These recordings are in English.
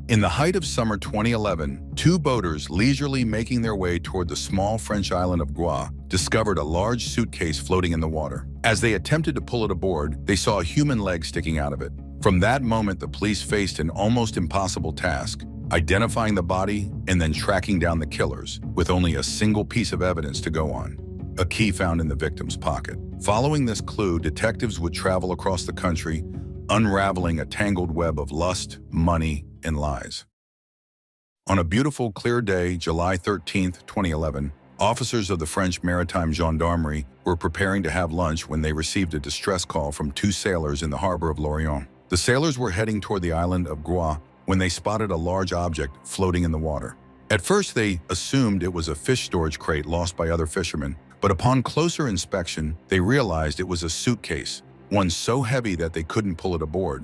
In the height of summer 2011, two boaters leisurely making their way toward the small French island of Groix discovered a large suitcase floating in the water. As they attempted to pull it aboard, they saw a human leg sticking out of it. From that moment, the police faced an almost impossible task: identifying the body and then tracking down the killers, with only a single piece of evidence to go on: a key found in the victim's pocket. Following this clue, detectives would travel across the country, unraveling a tangled web of lust, money, and lies. On a beautiful, clear day, July 13, 2011, officers of the French Maritime Gendarmerie were preparing to have lunch when they received a distress call from two sailors in the harbor of Lorient. The sailors were heading toward the island of Groix when they spotted a large object floating in the water. At first, they assumed it was a fish storage crate lost by other fishermen, but upon closer inspection, they realized it was a suitcase, one so heavy that they couldn't pull it aboard.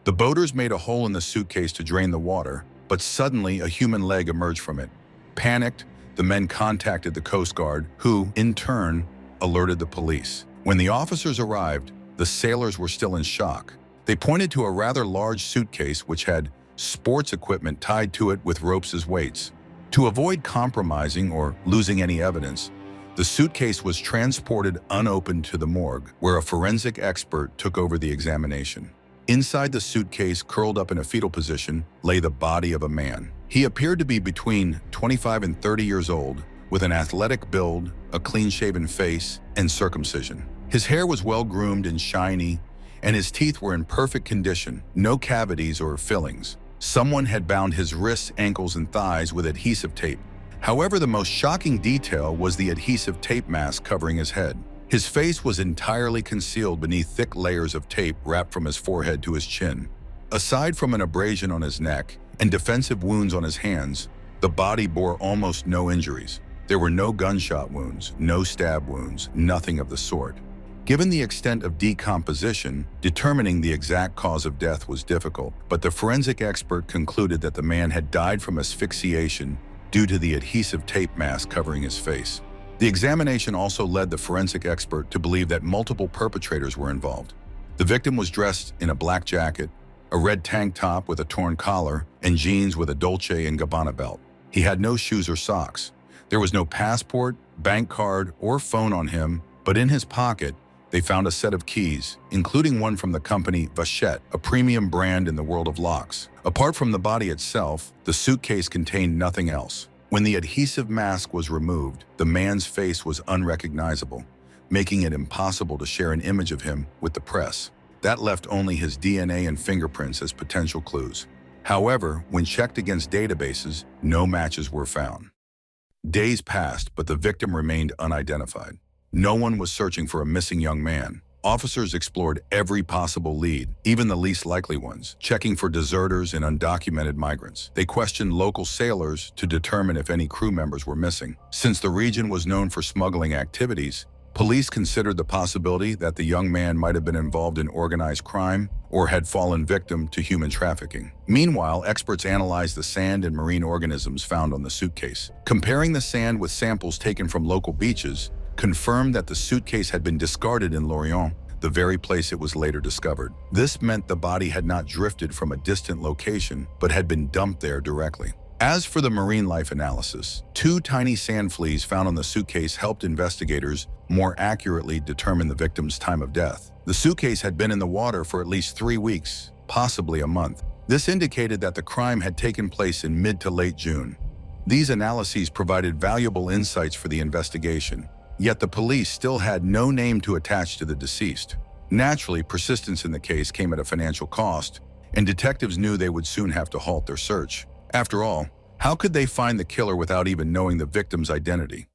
The boaters made a hole in the suitcase to drain the water, but suddenly a human leg emerged from it. Panicked, the men contacted the Coast Guard, who, in turn, alerted the police. When the officers arrived, the sailors were still in shock. They pointed to a rather large suitcase which had sports equipment tied to it with ropes as weights. To avoid compromising or losing any evidence, the suitcase was transported unopened to the morgue, where a forensic expert took over the examination. Inside the suitcase, curled up in a fetal position, lay the body of a man. He appeared to be between 25 and 30 years old, with an athletic build, a clean-shaven face, and circumcision. His hair was well-groomed and shiny, and his teeth were in perfect condition, no cavities or fillings. Someone had bound his wrists, ankles, and thighs with adhesive tape. However, the most shocking detail was the adhesive tape mask covering his head. His face was entirely concealed beneath thick layers of tape wrapped from his forehead to his chin. Aside from an abrasion on his neck and defensive wounds on his hands, the body bore almost no injuries. There were no gunshot wounds, no stab wounds, nothing of the sort. Given the extent of decomposition, determining the exact cause of death was difficult, but the forensic expert concluded that the man had died from asphyxiation due to the adhesive tape mask covering his face. The examination also led the forensic expert to believe that multiple perpetrators were involved. The victim was dressed in a black jacket, a red tank top with a torn collar, and jeans with a Dolce & Gabbana belt. He had no shoes or socks. There was no passport, bank card, or phone on him, but in his pocket, they found a set of keys, including one from the company Vachette, a premium brand in the world of locks. Apart from the body itself, the suitcase contained nothing else. When the adhesive mask was removed, the man's face was unrecognizable, making it impossible to share an image of him with the press. That left only his DNA and fingerprints as potential clues. However, when checked against databases, no matches were found. Days passed, but the victim remained unidentified. No one was searching for a missing young man. Officers explored every possible lead, even the least likely ones, checking for deserters and undocumented migrants. They questioned local sailors to determine if any crew members were missing. Since the region was known for smuggling activities, police considered the possibility that the young man might have been involved in organized crime or had fallen victim to human trafficking. Meanwhile, experts analyzed the sand and marine organisms found on the suitcase. Comparing the sand with samples taken from local beaches confirmed that the suitcase had been discarded in Lorient, the very place it was later discovered. This meant the body had not drifted from a distant location, but had been dumped there directly. As for the marine life analysis, two tiny sand fleas found on the suitcase helped investigators more accurately determine the victim's time of death. The suitcase had been in the water for at least 3 weeks, possibly a month. This indicated that the crime had taken place in mid to late June. These analyses provided valuable insights for the investigation. Yet the police still had no name to attach to the deceased. Naturally, persistence in the case came at a financial cost, and detectives knew they would soon have to halt their search. After all, how could they find the killer without even knowing the victim's identity?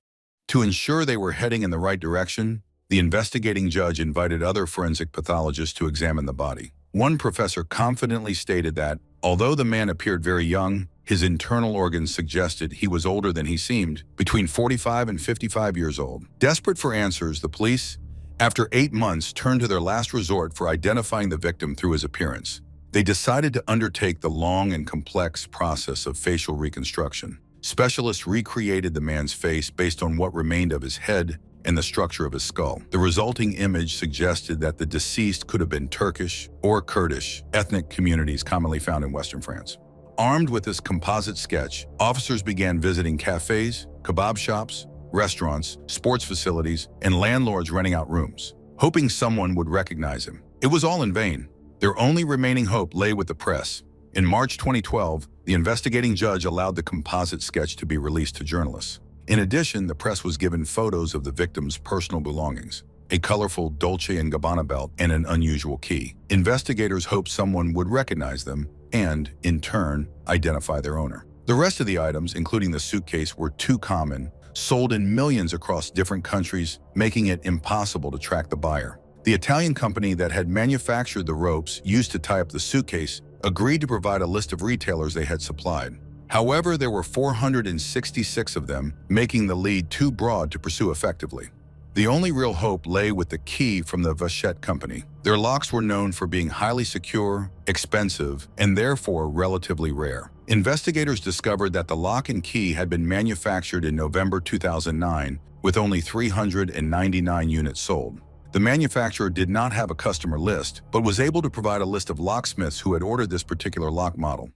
To ensure they were heading in the right direction, the investigating judge invited other forensic pathologists to examine the body. One professor confidently stated that, although the man appeared very young, his internal organs suggested he was older than he seemed, between 45 and 55 years old. Desperate for answers, the police, after 8 months, turned to their last resort for identifying the victim through his appearance. They decided to undertake the long and complex process of facial reconstruction. Specialists recreated the man's face based on what remained of his head and the structure of his skull. The resulting image suggested that the deceased could have been Turkish or Kurdish, ethnic communities commonly found in Western France. Armed with this composite sketch, officers began visiting cafes, kebab shops, restaurants, sports facilities, and landlords renting out rooms, hoping someone would recognize him. It was all in vain. Their only remaining hope lay with the press. In March 2012, the investigating judge allowed the composite sketch to be released to journalists. In addition, the press was given photos of the victim's personal belongings, a colorful Dolce & Gabbana belt, and an unusual key. Investigators hoped someone would recognize them and, in turn, identify their owner. The rest of the items, including the suitcase, were too common, sold in millions across different countries, making it impossible to track the buyer. The Italian company that had manufactured the ropes used to tie up the suitcase agreed to provide a list of retailers they had supplied. However, there were 466 of them, making the lead too broad to pursue effectively. The only real hope lay with the key from the Vachette company. Their locks were known for being highly secure, expensive, and therefore relatively rare. Investigators discovered that the lock and key had been manufactured in November 2009, with only 399 units sold. The manufacturer did not have a customer list, but was able to provide a list of locksmiths who had ordered this particular lock model.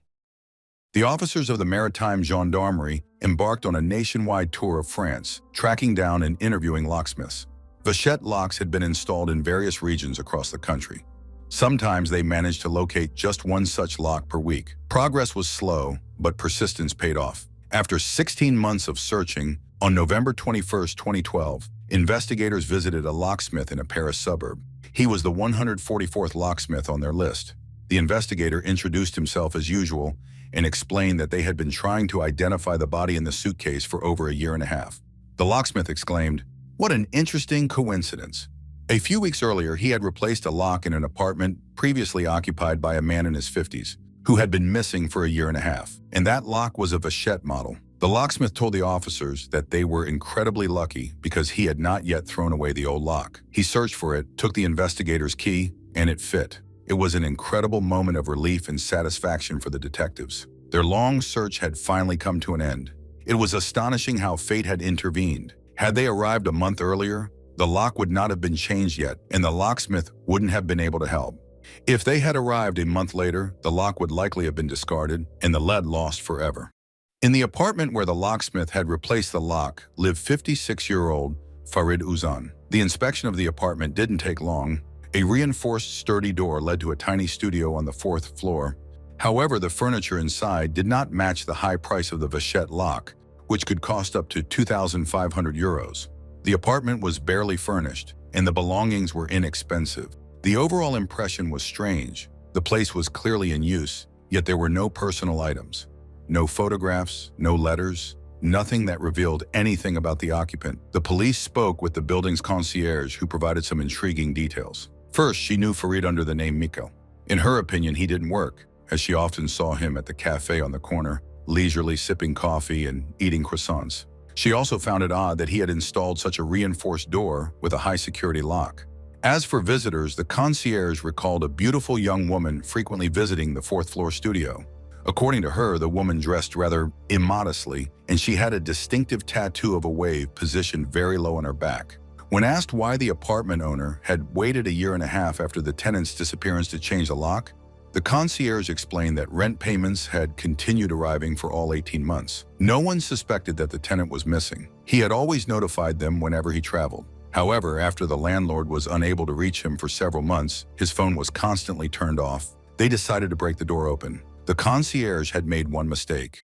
The officers of the Maritime Gendarmerie embarked on a nationwide tour of France, tracking down and interviewing locksmiths. Vachette locks had been installed in various regions across the country. Sometimes they managed to locate just one such lock per week. Progress was slow, but persistence paid off. After 16 months of searching, on November 21, 2012, investigators visited a locksmith in a Paris suburb. He was the 144th locksmith on their list. The investigator introduced himself as usual and explained that they had been trying to identify the body in the suitcase for over a year and a half. The locksmith exclaimed, "What an interesting coincidence." A few weeks earlier, he had replaced a lock in an apartment previously occupied by a man in his 50s, who had been missing for a year and a half, and that lock was a Vachette model. The locksmith told the officers that they were incredibly lucky because he had not yet thrown away the old lock. He searched for it, took the investigator's key, and it fit. It was an incredible moment of relief and satisfaction for the detectives. Their long search had finally come to an end. It was astonishing how fate had intervened. Had they arrived a month earlier, the lock would not have been changed yet, and the locksmith wouldn't have been able to help. If they had arrived a month later, the lock would likely have been discarded and the lead lost forever. In the apartment where the locksmith had replaced the lock lived 56-year-old Farid Uzzan. The inspection of the apartment didn't take long. A reinforced sturdy door led to a tiny studio on the 4th floor. However, the furniture inside did not match the high price of the Vachette lock, which could cost up to 2,500 euros. The apartment was barely furnished, and the belongings were inexpensive. The overall impression was strange. The place was clearly in use, yet there were no personal items. No photographs, no letters, nothing that revealed anything about the occupant. The police spoke with the building's concierge, who provided some intriguing details. First, she knew Farid under the name Mikkel. In her opinion, he didn't work, as she often saw him at the cafe on the corner, leisurely sipping coffee and eating croissants. She also found it odd that he had installed such a reinforced door with a high-security lock. As for visitors, the concierge recalled a beautiful young woman frequently visiting the 4th-floor studio. According to her, the woman dressed rather immodestly, and she had a distinctive tattoo of a wave positioned very low on her back. When asked why the apartment owner had waited a year and a half after the tenant's disappearance to change the lock, the concierge explained that rent payments had continued arriving for all 18 months. No one suspected that the tenant was missing. He had always notified them whenever he traveled. However, after the landlord was unable to reach him for several months, his phone was constantly turned off. They decided to break the door open. The concierge had made one mistake.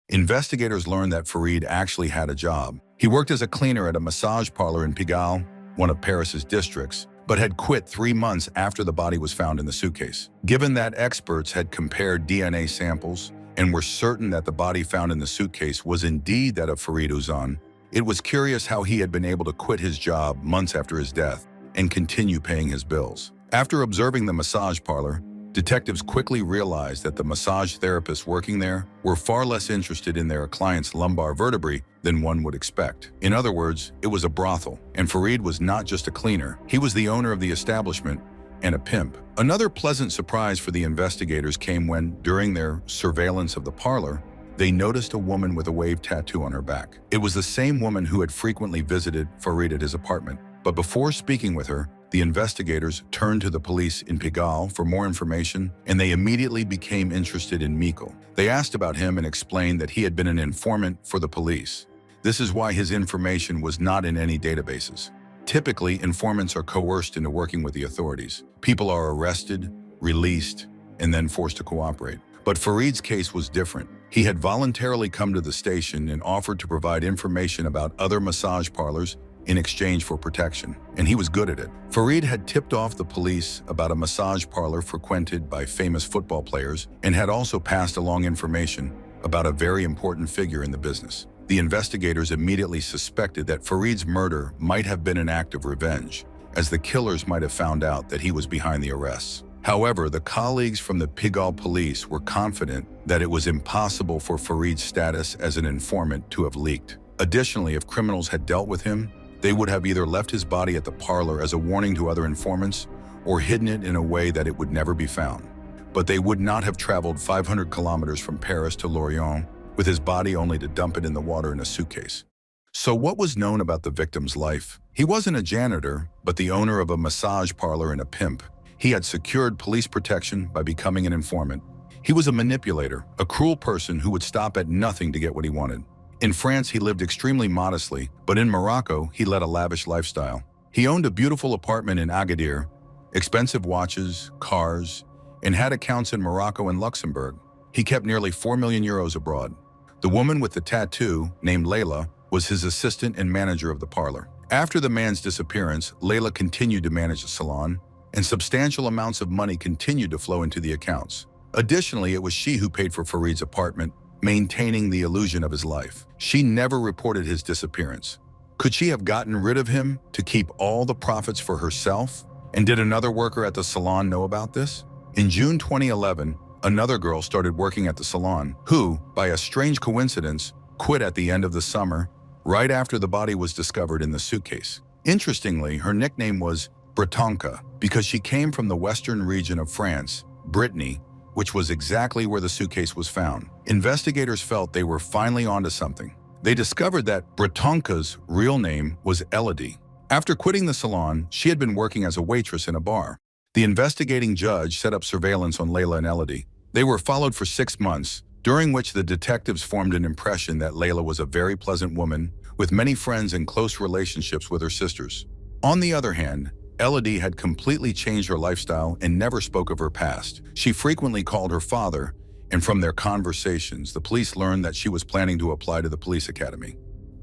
Investigators learned that Farid actually had a job. He worked as a cleaner at a massage parlor in Pigalle, one of Paris's districts, but had quit 3 months after the body was found in the suitcase. Given that experts had compared DNA samples and were certain that the body found in the suitcase was indeed that of Farid Uzzan, it was curious how he had been able to quit his job months after his death and continue paying his bills. After observing the massage parlor, detectives quickly realized that the massage therapists working there were far less interested in their client's lumbar vertebrae than one would expect. In other words, it was a brothel, and Farid was not just a cleaner. He was the owner of the establishment and a pimp. Another pleasant surprise for the investigators came when, during their surveillance of the parlor, they noticed a woman with a wave tattoo on her back. It was the same woman who had frequently visited Farid at his apartment. But before speaking with her, the investigators turned to the police in Pigalle for more information, and they immediately became interested in Mikkel. They asked about him and explained that he had been an informant for the police. This is why his information was not in any databases. Typically, informants are coerced into working with the authorities. People are arrested, released, and then forced to cooperate. But Farid's case was different. He had voluntarily come to the station and offered to provide information about other massage parlors in exchange for protection, and he was good at it. Farid had tipped off the police about a massage parlor frequented by famous football players and had also passed along information about a very important figure in the business. The investigators immediately suspected that Farid's murder might have been an act of revenge, as the killers might have found out that he was behind the arrests. However, the colleagues from the Pigalle police were confident that it was impossible for Farid's status as an informant to have leaked. Additionally, if criminals had dealt with him, they would have either left his body at the parlor as a warning to other informants or hidden it in a way that it would never be found. But they would not have traveled 500 kilometers from Paris to Lorient with his body only to dump it in the water in a suitcase. So what was known about the victim's life? He wasn't a janitor, but the owner of a massage parlor and a pimp. He had secured police protection by becoming an informant. He was a manipulator, a cruel person who would stop at nothing to get what he wanted. In France, he lived extremely modestly, but in Morocco, he led a lavish lifestyle. He owned a beautiful apartment in Agadir, expensive watches, cars, and had accounts in Morocco and Luxembourg. He kept nearly 4 million euros abroad. The woman with the tattoo, named Layla, was his assistant and manager of the parlor. After the man's disappearance, Layla continued to manage the salon, and substantial amounts of money continued to flow into the accounts. Additionally, it was she who paid for Farid's apartment, maintaining the illusion of his life. She never reported his disappearance. Could she have gotten rid of him to keep all the profits for herself? And did another worker at the salon know about this? In June 2011, another girl started working at the salon who, by a strange coincidence, quit at the end of the summer, right after the body was discovered in the suitcase. Interestingly, her nickname was Bretonka because she came from the western region of France, Brittany, which was exactly where the suitcase was found. Investigators felt they were finally onto something. They discovered that Bretonka's real name was Elodie. After quitting the salon, she had been working as a waitress in a bar. The investigating judge set up surveillance on Layla and Elodie. They were followed for 6 months, during which the detectives formed an impression that Layla was a very pleasant woman with many friends and close relationships with her sisters. On the other hand, Elodie had completely changed her lifestyle and never spoke of her past. She frequently called her father, and from their conversations, the police learned that she was planning to apply to the police academy.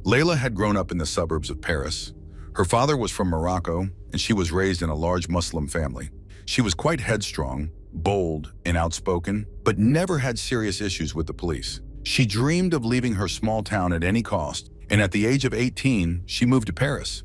Layla had grown up in the suburbs of Paris. Her father was from Morocco, and she was raised in a large Muslim family. She was quite headstrong, bold, and outspoken, but never had serious issues with the police. She dreamed of leaving her small town at any cost, and at the age of 18, she moved to Paris.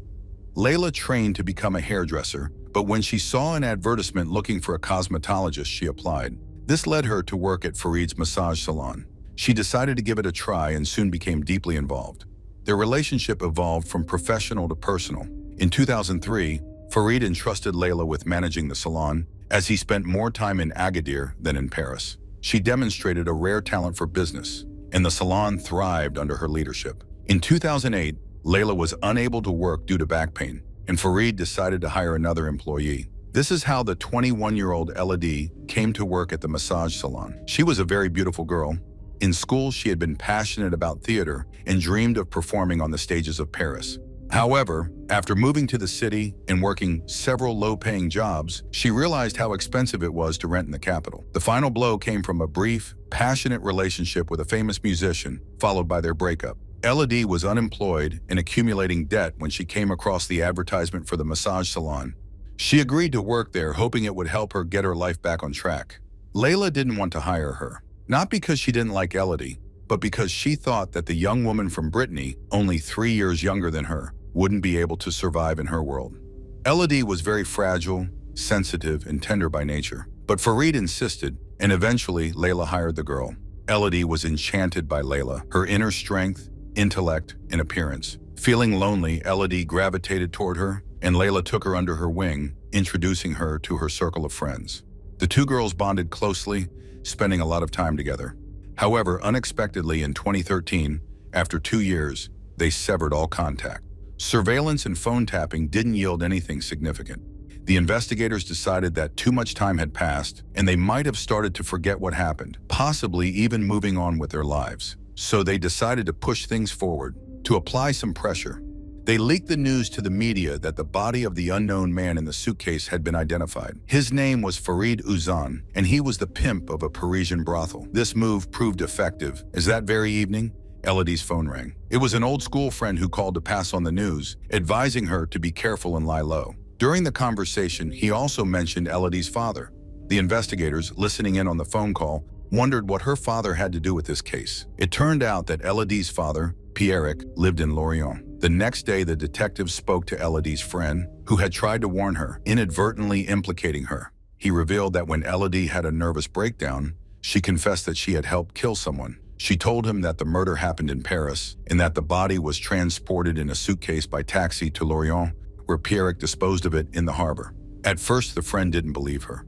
Layla trained to become a hairdresser, but when she saw an advertisement looking for a cosmetologist, she applied. This led her to work at Farid's massage salon. She decided to give it a try and soon became deeply involved. Their relationship evolved from professional to personal. In 2003, Farid entrusted Layla with managing the salon, as he spent more time in Agadir than in Paris. She demonstrated a rare talent for business, and the salon thrived under her leadership. In 2008, Layla was unable to work due to back pain, and Farid decided to hire another employee. This is how the 21-year-old Elodie came to work at the massage salon. She was a very beautiful girl. In school, she had been passionate about theater and dreamed of performing on the stages of Paris. However, after moving to the city and working several low-paying jobs, she realized how expensive it was to rent in the capital. The final blow came from a brief, passionate relationship with a famous musician, followed by their breakup. Elodie was unemployed and accumulating debt when she came across the advertisement for the massage salon. She agreed to work there, hoping it would help her get her life back on track. Layla didn't want to hire her, not because she didn't like Elodie, but because she thought that the young woman from Brittany, only 3 years younger than her, wouldn't be able to survive in her world. Elodie was very fragile, sensitive, and tender by nature, but Farid insisted, and eventually Layla hired the girl. Elodie was enchanted by Layla, her inner strength, intellect, and appearance. Feeling lonely, Elodie gravitated toward her, and Layla took her under her wing, introducing her to her circle of friends. The two girls bonded closely, spending a lot of time together. However, unexpectedly in 2013, after 2 years, they severed all contact. Surveillance and phone tapping didn't yield anything significant. The investigators decided that too much time had passed and they might have started to forget what happened, possibly even moving on with their lives. So they decided to push things forward, to apply some pressure. They leaked the news to the media that the body of the unknown man in the suitcase had been identified. His name was Farid Uzzan, and he was the pimp of a Parisian brothel. This move proved effective, as that very evening, Elodie's phone rang. It was an old school friend who called to pass on the news, advising her to be careful and lie low. During the conversation, he also mentioned Elodie's father. The investigators, listening in on the phone call, wondered what her father had to do with this case. It turned out that Elodie's father, Pierrick, lived in Lorient. The next day, the detectives spoke to Elodie's friend, who had tried to warn her, inadvertently implicating her. He revealed that when Elodie had a nervous breakdown, she confessed that she had helped kill someone. She told him that the murder happened in Paris and that the body was transported in a suitcase by taxi to Lorient, where Pierrick disposed of it in the harbor. At first, the friend didn't believe her.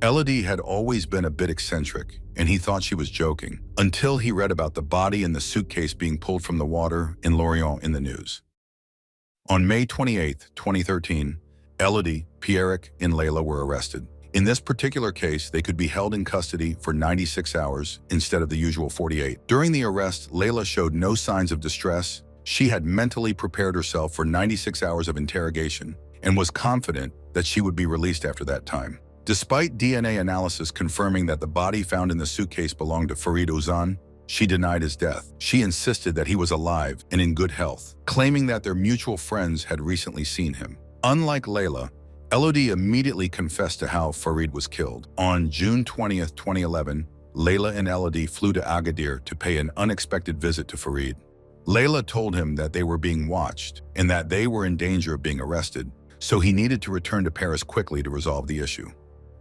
Elodie had always been a bit eccentric, and he thought she was joking, until he read about the body in the suitcase being pulled from the water in Lorient in the news. On May 28, 2013, Elodie, Pierrick, and Layla were arrested. In this particular case, they could be held in custody for 96 hours instead of the usual 48. During the arrest, Layla showed no signs of distress. She had mentally prepared herself for 96 hours of interrogation and was confident that she would be released after that time. Despite DNA analysis confirming that the body found in the suitcase belonged to Farid Uzzan, she denied his death. She insisted that he was alive and in good health, claiming that their mutual friends had recently seen him. Unlike Layla, Elodie immediately confessed to how Farid was killed. On June 20, 2011, Layla and Elodie flew to Agadir to pay an unexpected visit to Farid. Layla told him that they were being watched and that they were in danger of being arrested, so he needed to return to Paris quickly to resolve the issue.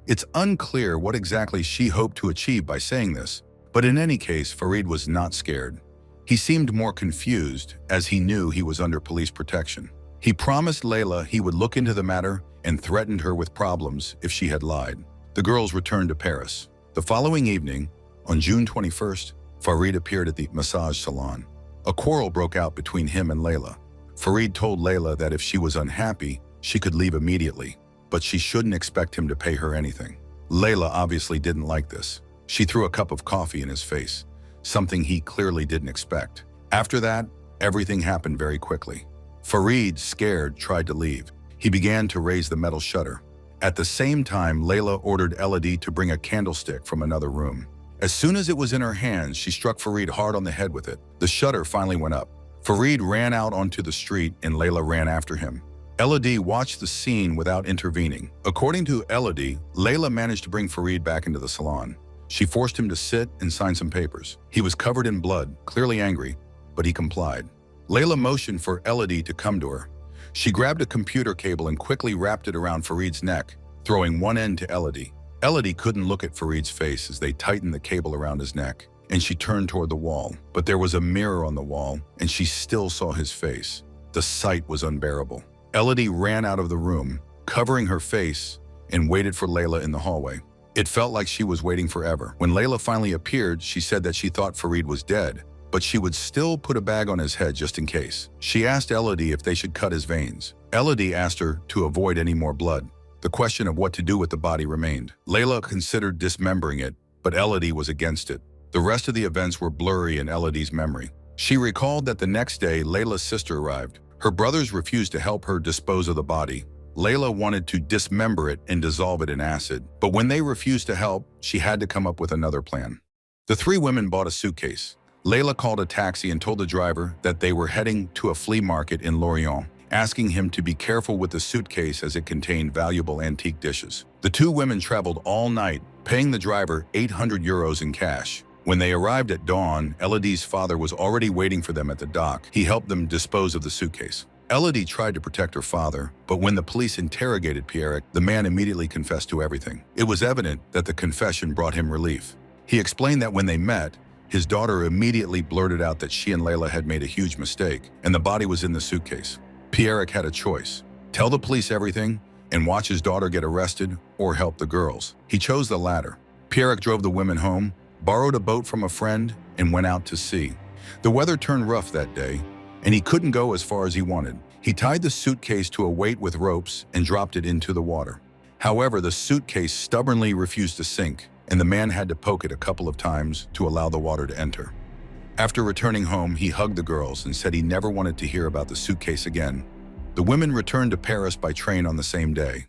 It's unclear what exactly she hoped to achieve by saying this, but in any case, Farid was not scared. He seemed more confused as he knew he was under police protection. He promised Layla he would look into the matter and threatened her with problems if she had lied. The girls returned to Paris. The following evening, on June 21st, Farid appeared at the massage salon. A quarrel broke out between him and Layla. Farid told Layla that if she was unhappy, she could leave immediately, but she shouldn't expect him to pay her anything. Layla obviously didn't like this. She threw a cup of coffee in his face, something he clearly didn't expect. After that, everything happened very quickly. Farid, scared, tried to leave. He began to raise the metal shutter. At the same time, Layla ordered Elodie to bring a candlestick from another room. As soon as it was in her hands, she struck Farid hard on the head with it. The shutter finally went up. Farid ran out onto the street and Layla ran after him. Elodie watched the scene without intervening. According to Elodie, Layla managed to bring Farid back into the salon. She forced him to sit and sign some papers. He was covered in blood, clearly angry, but he complied. Layla motioned for Elodie to come to her. She grabbed a computer cable and quickly wrapped it around Farid's neck, throwing one end to Elodie. Elodie couldn't look at Farid's face as they tightened the cable around his neck, and she turned toward the wall. But there was a mirror on the wall, and she still saw his face. The sight was unbearable. Elodie ran out of the room, covering her face, and waited for Layla in the hallway. It felt like she was waiting forever. When Layla finally appeared, she said that she thought Farid was dead, but she would still put a bag on his head just in case. She asked Elodie if they should cut his veins. Elodie asked her to avoid any more blood. The question of what to do with the body remained. Layla considered dismembering it, but Elodie was against it. The rest of the events were blurry in Elodie's memory. She recalled that the next day, Layla's sister arrived. Her brothers refused to help her dispose of the body. Layla wanted to dismember it and dissolve it in acid, but when they refused to help, she had to come up with another plan. The three women bought a suitcase. Layla called a taxi and told the driver that they were heading to a flea market in Lorient, asking him to be careful with the suitcase as it contained valuable antique dishes. The two women traveled all night, paying the driver 800 euros in cash. When they arrived at dawn, Elodie's father was already waiting for them at the dock. He helped them dispose of the suitcase. Elodie tried to protect her father, but when the police interrogated Pierrick, the man immediately confessed to everything. It was evident that the confession brought him relief. He explained that when they met, his daughter immediately blurted out that she and Layla had made a huge mistake, and the body was in the suitcase. Pierrick had a choice: tell the police everything and watch his daughter get arrested, or help the girls. He chose the latter. Pierrick drove the women home, borrowed a boat from a friend, and went out to sea. The weather turned rough that day, and he couldn't go as far as he wanted. He tied the suitcase to a weight with ropes and dropped it into the water. However, the suitcase stubbornly refused to sink, and the man had to poke it a couple of times to allow the water to enter. After returning home, he hugged the girls and said he never wanted to hear about the suitcase again. The women returned to Paris by train on the same day.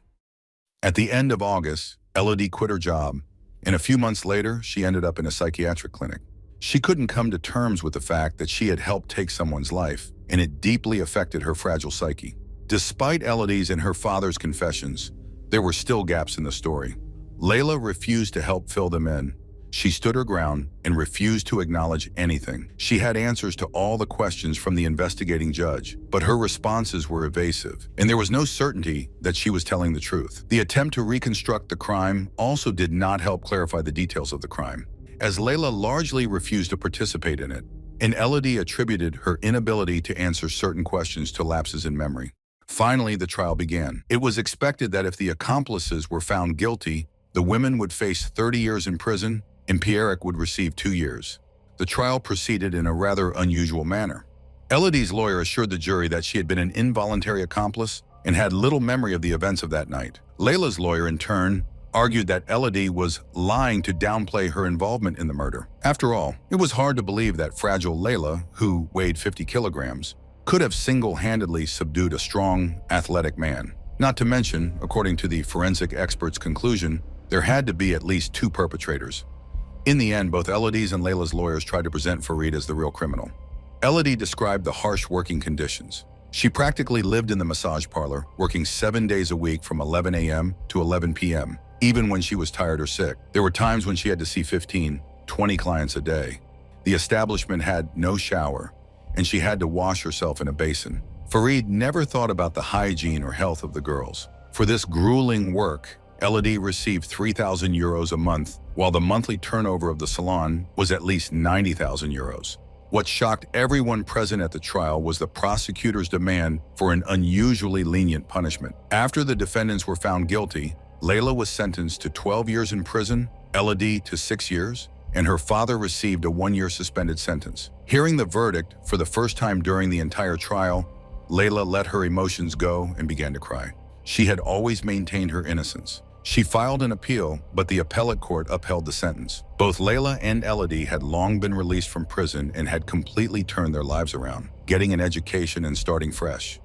At the end of August, Elodie quit her job, and a few months later, she ended up in a psychiatric clinic. She couldn't come to terms with the fact that she had helped take someone's life, and it deeply affected her fragile psyche. Despite Elodie's and her father's confessions, there were still gaps in the story. Layla refused to help fill them in. She stood her ground and refused to acknowledge anything. She had answers to all the questions from the investigating judge, but her responses were evasive, and there was no certainty that she was telling the truth. The attempt to reconstruct the crime also did not help clarify the details of the crime, as Layla largely refused to participate in it, and Elodie attributed her inability to answer certain questions to lapses in memory. Finally, the trial began. It was expected that if the accomplices were found guilty, the women would face 30 years in prison, and Pierrick would receive 2 years. The trial proceeded in a rather unusual manner. Elodie's lawyer assured the jury that she had been an involuntary accomplice and had little memory of the events of that night. Layla's lawyer, in turn, argued that Elodie was lying to downplay her involvement in the murder. After all, it was hard to believe that fragile Layla, who weighed 50 kilograms, could have single-handedly subdued a strong, athletic man. Not to mention, according to the forensic expert's conclusion, there had to be at least 2 perpetrators. In the end, both Elodie's and Layla's lawyers tried to present Farid as the real criminal. Elodie described the harsh working conditions. She practically lived in the massage parlor, working 7 days a week from 11 a.m. to 11 p.m., even when she was tired or sick. There were times when she had to see 15, 20 clients a day. The establishment had no shower, and she had to wash herself in a basin. Farid never thought about the hygiene or health of the girls. For this grueling work, Elodie received 3,000 euros a month, while the monthly turnover of the salon was at least 90,000 euros. What shocked everyone present at the trial was the prosecutor's demand for an unusually lenient punishment. After the defendants were found guilty, Layla was sentenced to 12 years in prison, Elodie to 6 years, and her father received a 1-year suspended sentence. Hearing the verdict for the first time during the entire trial, Layla let her emotions go and began to cry. She had always maintained her innocence. She filed an appeal, but the appellate court upheld the sentence. Both Layla and Elodie had long been released from prison and had completely turned their lives around, getting an education and starting fresh.